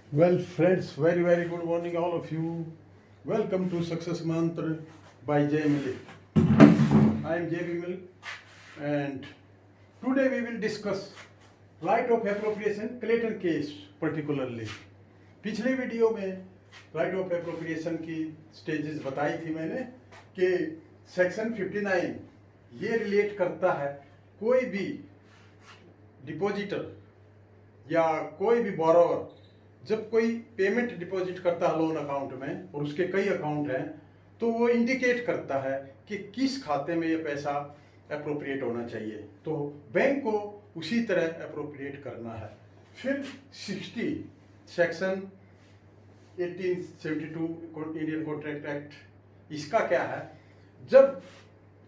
Well, friends, very good morning, all of you. Welcome to Success Mantra by Jay Malik. I am J.B. Malik, and today we will discuss right of appropriation, Clayton case particularly. पिछले video में right of appropriation की stages बताई थी मैंने कि section 59 ये relate करता है कोई भी डिपॉजिटर या कोई भी बोरोवर जब कोई पेमेंट डिपॉजिट करता है लोन अकाउंट में और उसके कई अकाउंट हैं तो वो इंडिकेट करता है कि किस खाते में ये पैसा अप्रोप्रिएट होना चाहिए, तो बैंक को उसी तरह अप्रोप्रिएट करना है। फिर 60 सेक्शन 1872 इंडियन कॉन्ट्रैक्ट एक्ट, इसका क्या है, जब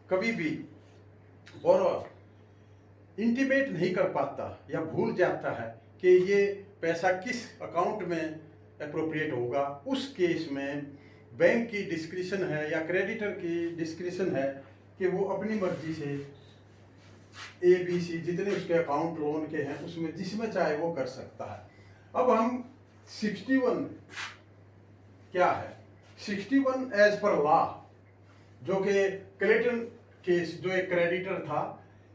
कभी भी बोरोवर इंटीमेट नहीं कर पाता या भूल जाता है कि ये पैसा किस अकाउंट में अप्रोप्रिएट होगा, उस केस में बैंक की डिस्क्रिशन है या क्रेडिटर की डिस्क्रिशन है कि वो अपनी मर्जी से ABC जितने उसके अकाउंट लोन के हैं उसमें जिसमें चाहे वो कर सकता है। अब हम 61 क्या है, 61 एज पर लॉ, जो कि क्लेटन केस, जो एक क्रेडिटर था,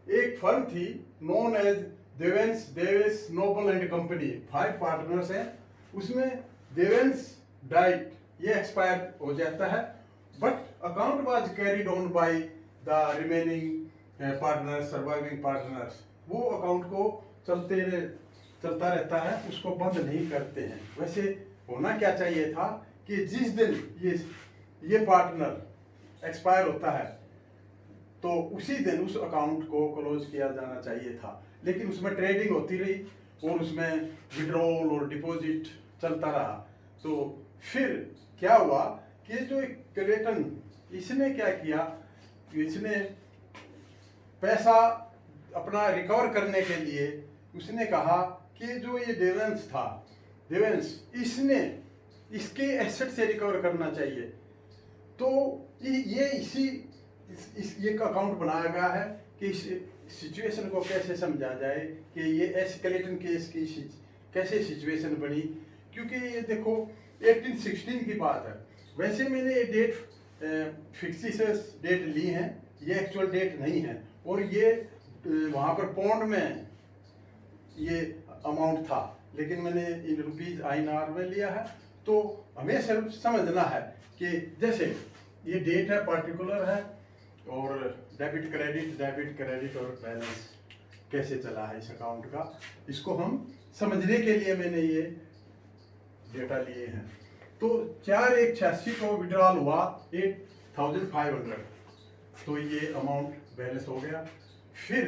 एक फर्म थी known as Devens Davis Noble and company, 5 partners हैं, उसमें देवेंस डाइट, ये एक्सपायर हो जाता है, but account was carried on by the remaining partners, surviving partners, वो अकाउंट को चलता रहता है, उसको बंद नहीं करते हैं। वैसे होना क्या चाहिए था कि जिस दिन ये पार्टनर एक्सपायर होता है तो उसी दिन उस अकाउंट को क्लोज किया जाना चाहिए था, लेकिन उसमें ट्रेडिंग होती रही और उसमें विड्रॉल और डिपॉजिट चलता रहा। तो फिर क्या हुआ कि जो क्लेटन, इसने क्या किया, इसने पैसा अपना रिकवर करने के लिए उसने कहा कि जो ये डेवेंस था, इसने इसके एसेट से रिकवर करना चाहिए। तो ये ये अकाउंट बनाया गया है कि इस सिचुएशन को कैसे समझा जाए कि ये एस्केलेटन केस की कैसे सिचुएशन बनी, क्योंकि ये देखो 1816 की बात है। वैसे मैंने ये डेट फिक्सिस डेट ली हैं, ये एक्चुअल डेट नहीं है, और ये वहाँ पर पौंड में ये अमाउंट था, लेकिन मैंने इन रुपीज INR में लिया है। तो हमें सिर्फ समझना है कि जैसे ये डेट है, पर्टिकुलर है, और डेबिट क्रेडिट और बैलेंस कैसे चला है इस अकाउंट का, इसको हम समझने के लिए मैंने ये डेटा लिए हैं। तो 4/1/86 को विड्रॉल हुआ 8,500, तो ये अमाउंट बैलेंस हो गया। फिर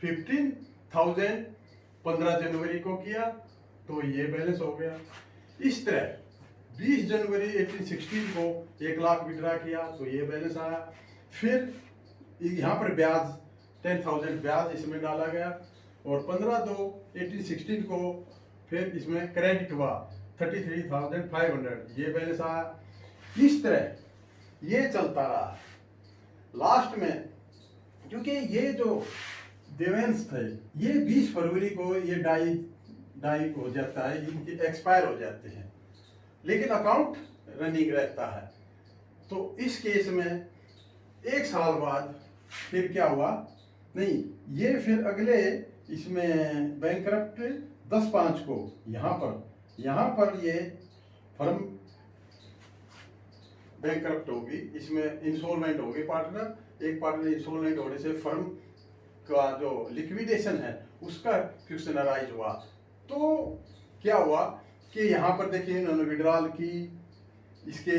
15,000 15 जनवरी को किया तो ये बैलेंस हो गया। इस तरह 20 जनवरी 1816 को 1 लाख विड्रा किया तो ये बैलेंस आया। फिर यहाँ पर ब्याज 10,000 ब्याज इसमें डाला गया, और 15/2/1816 को फिर इसमें क्रेडिट हुआ 33,500, ये बैलेंस आया। इस तरह ये चलता रहा। लास्ट में क्योंकि ये जो देवेंस थे ये 20 फरवरी को ये डाई हो जाता है, इनके एक्सपायर हो जाते हैं, लेकिन अकाउंट रनिंग रहता है। तो इस केस में 1 साल बाद फिर क्या हुआ, नहीं ये फिर अगले इसमें बैंकरप्ट 10/5 को यहाँ पर ये फर्म बैंकरप्ट होगी, इसमें इंसॉल्वेंट होगी पार्टनर, एक पार्टनर इंसॉल्वेंट होने से फर्म का जो लिक्विडेशन है उसका क्वेश्चन अराइज हुआ। तो क्या हुआ कि यहाँ पर देखिए इन्होंने विड्रॉल की, इसके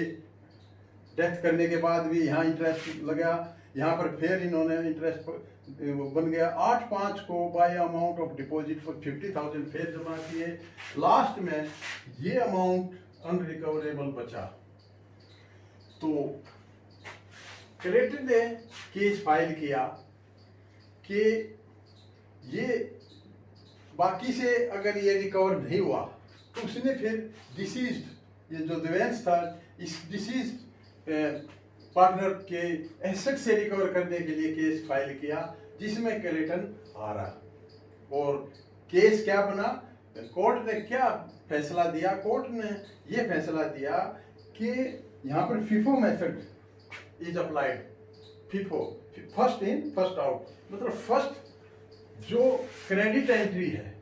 डेथ करने के बाद भी यहाँ इंटरेस्ट लगा, यहाँ पर फिर इन्होंने इंटरेस्ट बन गया। 8/5 को bye amount of deposit for 50,000 फिर जमा किए। लास्ट में ये अमाउंट अनरिकवरेबल बचा, तो क्रेडिटर ने केस फाइल किया कि ये बाकी से अगर ये रिकवर नहीं हुआ तो उसने फिर डिसीज्ड, ये जो डिवेंस था, इस डिसीज्ड पार्टनर के एसेट से रिकवर करने के लिए केस फाइल किया, जिसमें क्लेटन हारा। और केस क्या बना, कोर्ट ने क्या फैसला दिया? कोर्ट ने ये फैसला दिया कि यहाँ पर FIFO method is applied. FIFO, first in first out, मतलब फर्स्ट जो क्रेडिट एंट्री है,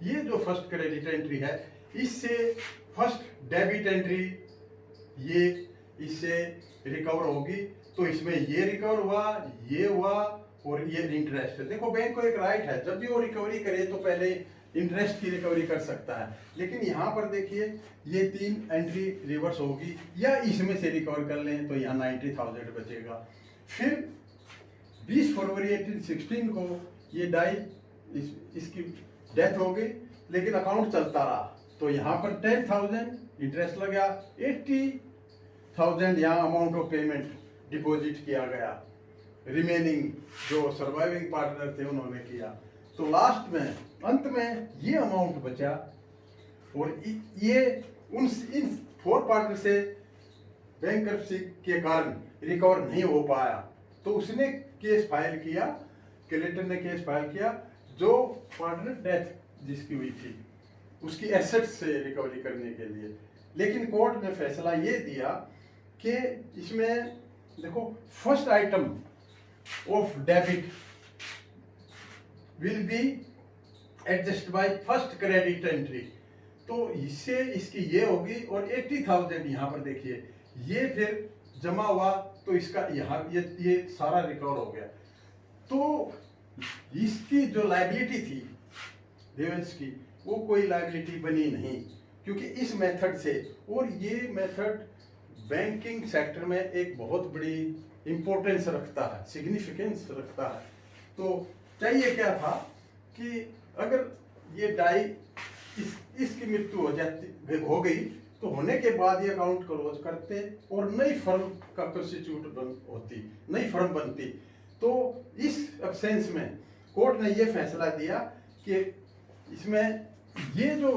ये जो फर्स्ट क्रेडिट एंट्री है, इससे फर्स्ट डेबिट एंट्री ये इससे रिकवर होगी। तो इसमें ये रिकवर हुआ, ये हुआ और ये इंटरेस्ट है। देखो बैंक को एक राइट है, जब भी वो रिकवरी करे तो पहले इंटरेस्ट की रिकवरी कर सकता है, लेकिन यहाँ पर देखिए ये 3 एंट्री रिवर्स होगी, या इसमें से रिकवर कर लें तो यहाँ 90,000 बचेगा। फिर 20 फरवरी 1816 को ये डाई इसकी डेथ हो गई, लेकिन अकाउंट चलता रहा, तो यहाँ पर 10,000 इंटरेस्ट लगा, 80,000 यहाँ अमाउंट ऑफ पेमेंट डिपॉजिट किया गया, रिमेनिंग जो सर्वाइविंग पार्टनर थे उन्होंने किया। तो लास्ट में अंत में ये अमाउंट बचा, और ये इन 4 पार्टनर से बैंकरप्सी के कारण रिकवर नहीं हो पाया, तो उसने केस फाइल किया, क्लेटन ने केस फाइल किया, जो पार्टनर डेथ जिसकी हुई थी उसकी एसेट्स से रिकवरी करने के लिए। लेकिन कोर्ट ने फैसला ये दिया कि इसमें देखो first item of debit will be adjust by first credit entry, तो इससे इसकी ये होगी, और 80,000 यहाँ पर देखिए ये फिर जमा हुआ, तो इसका यहाँ ये सारा रिकवर हो गया। तो इसकी जो लायबिलिटी थी देवेंस की, वो कोई लायबिलिटी बनी नहीं, क्योंकि इस मेथड से, और ये मेथड बैंकिंग सेक्टर में एक बहुत बड़ी इम्पोर्टेंस रखता है, सिग्निफिकेंस रखता है। तो चाहिए क्या था कि अगर ये डाई इसकी मृत्यु हो गई, तो होने के बाद ये अकाउंट क्लोज करते और नई फर्म का कंस्टिट्यूट होती, नई फर्म बनती। तो इस एब्सेंस में कोर्ट ने ये फैसला दिया कि इसमें ये जो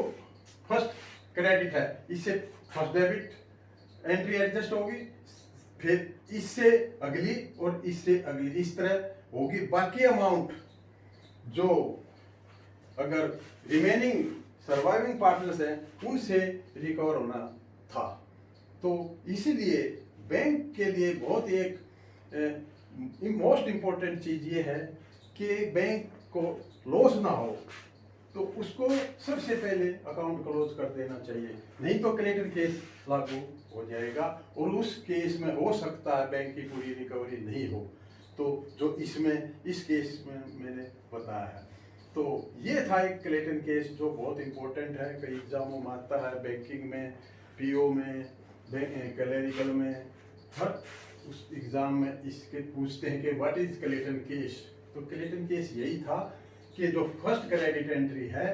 फर्स्ट क्रेडिट है, इससे फर्स्ट डेबिट एंट्री एडजस्ट होगी, फिर इससे अगली और इससे अगली, इस तरह होगी। बाकी अमाउंट जो अगर रिमेनिंग सर्वाइविंग पार्टनर्स हैं उनसे रिकवर होना था। तो इसीलिए बैंक के लिए बहुत ही एक मोस्ट इम्पोर्टेंट चीज़ ये है कि बैंक को लॉस ना हो, तो उसको सबसे पहले अकाउंट क्लोज कर देना चाहिए, नहीं तो क्रेडिटर केस लागू हो जाएगा, और उस केस में हो सकता है बैंक की पूरी रिकवरी नहीं हो। तो जो इस केस में मैंने बताया है, तो ये था एक क्लेटन केस जो बहुत इम्पोर्टेंट है, कई एग्जामों में आता है, बैंकिंग में, पीओ में, क्लरिकल में, हर उस एग्ज़ाम में इसके पूछते हैं कि व्हाट इज क्लेटन केस। तो क्लेटन केस यही था कि जो फर्स्ट क्रेडिट एंट्री है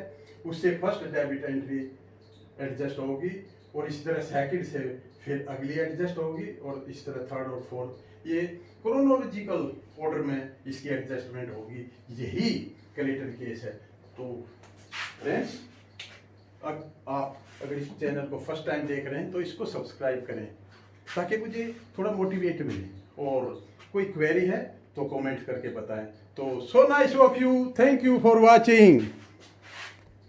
उससे फर्स्ट डेबिट एंट्री एडजस्ट होगी, और इस तरह सेकंड से फिर अगली एडजस्ट होगी, और इस तरह थर्ड और फोर्थ, ये क्रोनोलॉजिकल ऑर्डर में इसकी एडजस्टमेंट होगी। यही क्लेटन केस है। तो फ्रेंड्स, अब आप अगर इस चैनल को फर्स्ट टाइम देख रहे हैं तो इसको सब्सक्राइब करें, ताकि मुझे थोड़ा मोटिवेट मिले, और कोई क्वेरी है तो कमेंट करके बताएं। तो so nice of you, thank you for watching.